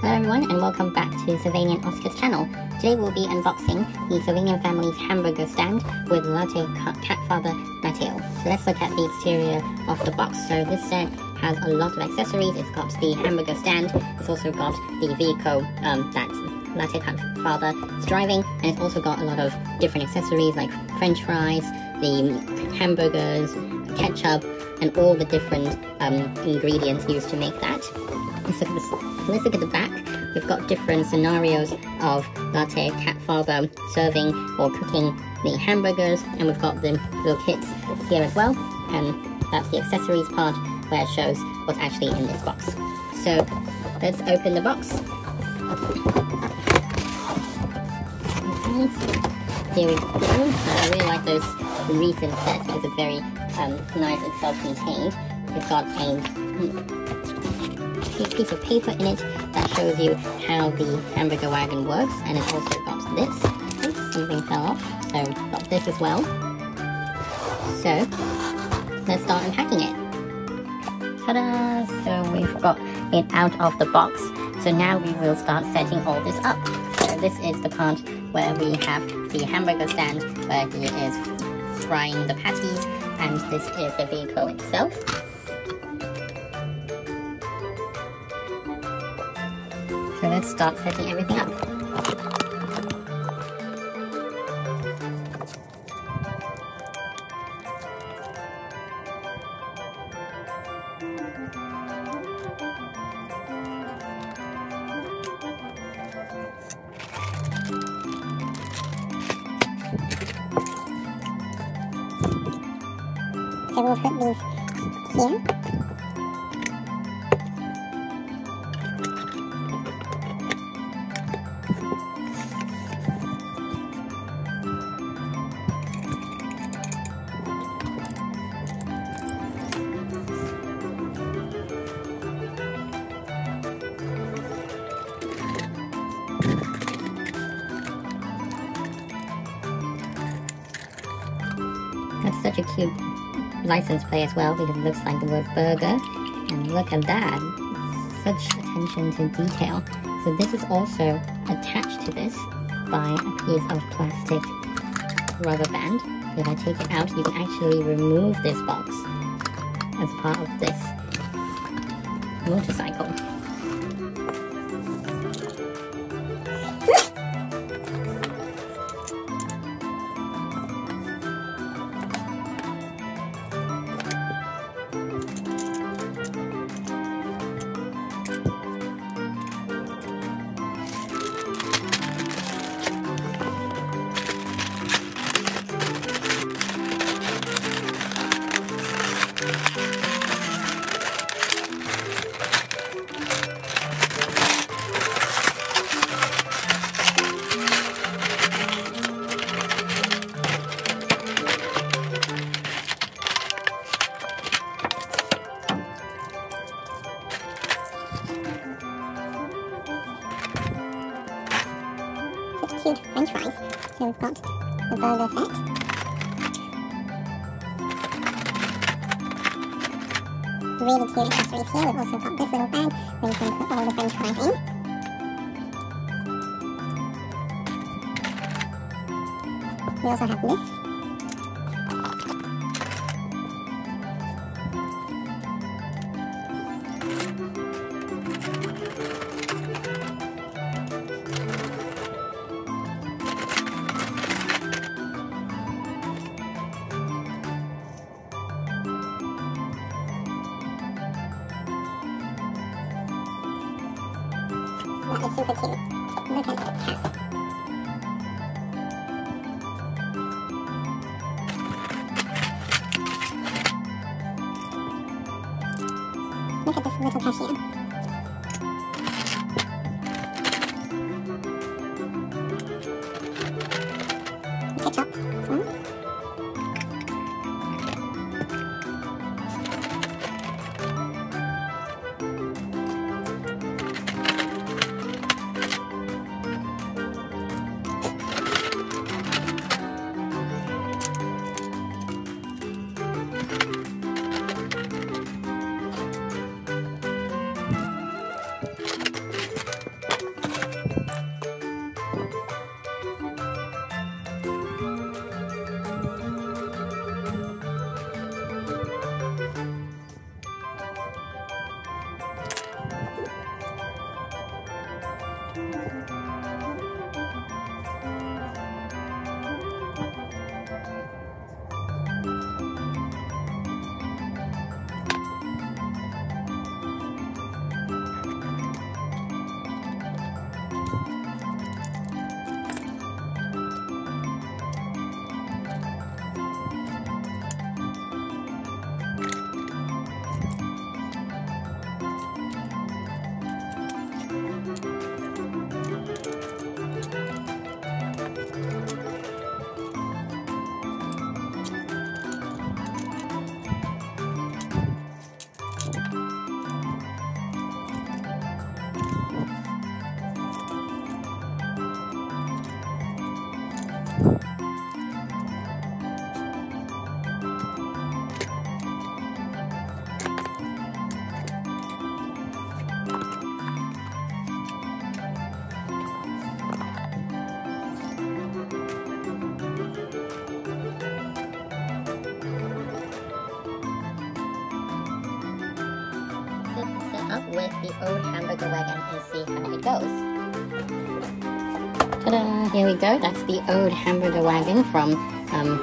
Hello everyone and welcome back to Sylvanian Oscar's channel. Today we'll be unboxing the Sylvanian Families Hamburger Stand with latte cat father Matteo. So let's look at the exterior of the box. So this set has a lot of accessories. It's got the hamburger stand, it's also got the vehicle that latte cat father is driving, and it's also got a lot of different accessories like french fries, the hamburgers, ketchup, and all the different ingredients used to make that. Let's look at the back. We've got different scenarios of latte cat father serving or cooking the hamburgers, and we've got the little kits here as well, and that's the accessories part where it shows what's actually in this box. So let's open the box. Here we go. I really like those recent sets because it's very nice and self-contained. We've got a piece of paper in it that shows you how the hamburger wagon works, and it's also got this. Oops, something fell off, so we've got this as well. So let's start unpacking it. Ta-da! So we've got it out of the box. So now we will start setting all this up. So this is the part where we have the hamburger stand where he is frying the patties, and this is the vehicle itself. So let's start setting everything up. So we'll put these here. That's such a cute license plate as well, because it looks like the word burger, and look at that, such attention to detail. So this is also attached to this by a piece of plastic rubber band. So if I take it out, you can actually remove this box as part of this motorcycle. Cute french fries. So we've got the burger set. Really cute accessories here. We've also got this little bag where you can put all the french fries in. We also have this. That is super cute. Look at the cat. Look at this little cashier. Ketchup as well. with the old hamburger wagon and see how it goes. Ta-da! Here we go. That's the old hamburger wagon from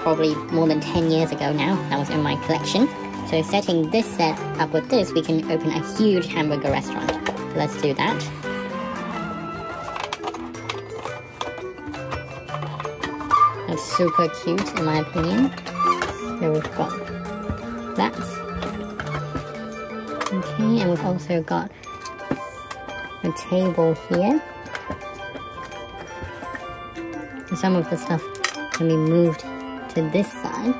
probably more than 10 years ago now. That was in my collection. So setting this set up with this, we can open a huge hamburger restaurant. So let's do that. That's super cute in my opinion. So we've got that. Okay, and we've also got a table here. So some of the stuff can be moved to this side.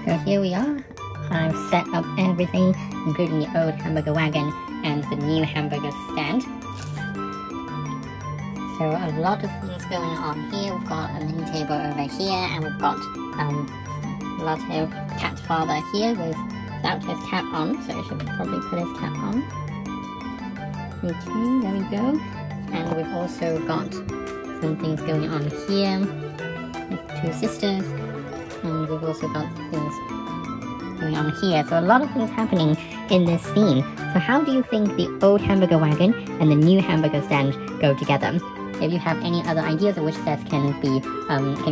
So here we are. I've set up everything, including the old hamburger wagon and the new hamburger stand. So a lot of things going on here. We've got a mini table over here, and we've got Latte cat's father here without his cap on, so he should probably put his cap on. Okay, there we go. And we've also got some things going on here with two sisters, and we've also got things going on here. So a lot of things happening in this scene. So how do you think the old hamburger wagon and the new hamburger stand go together? If you have any other ideas of which sets can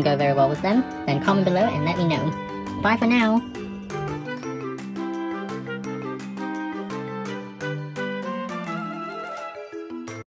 go very well with them, then comment below and let me know. Bye for now!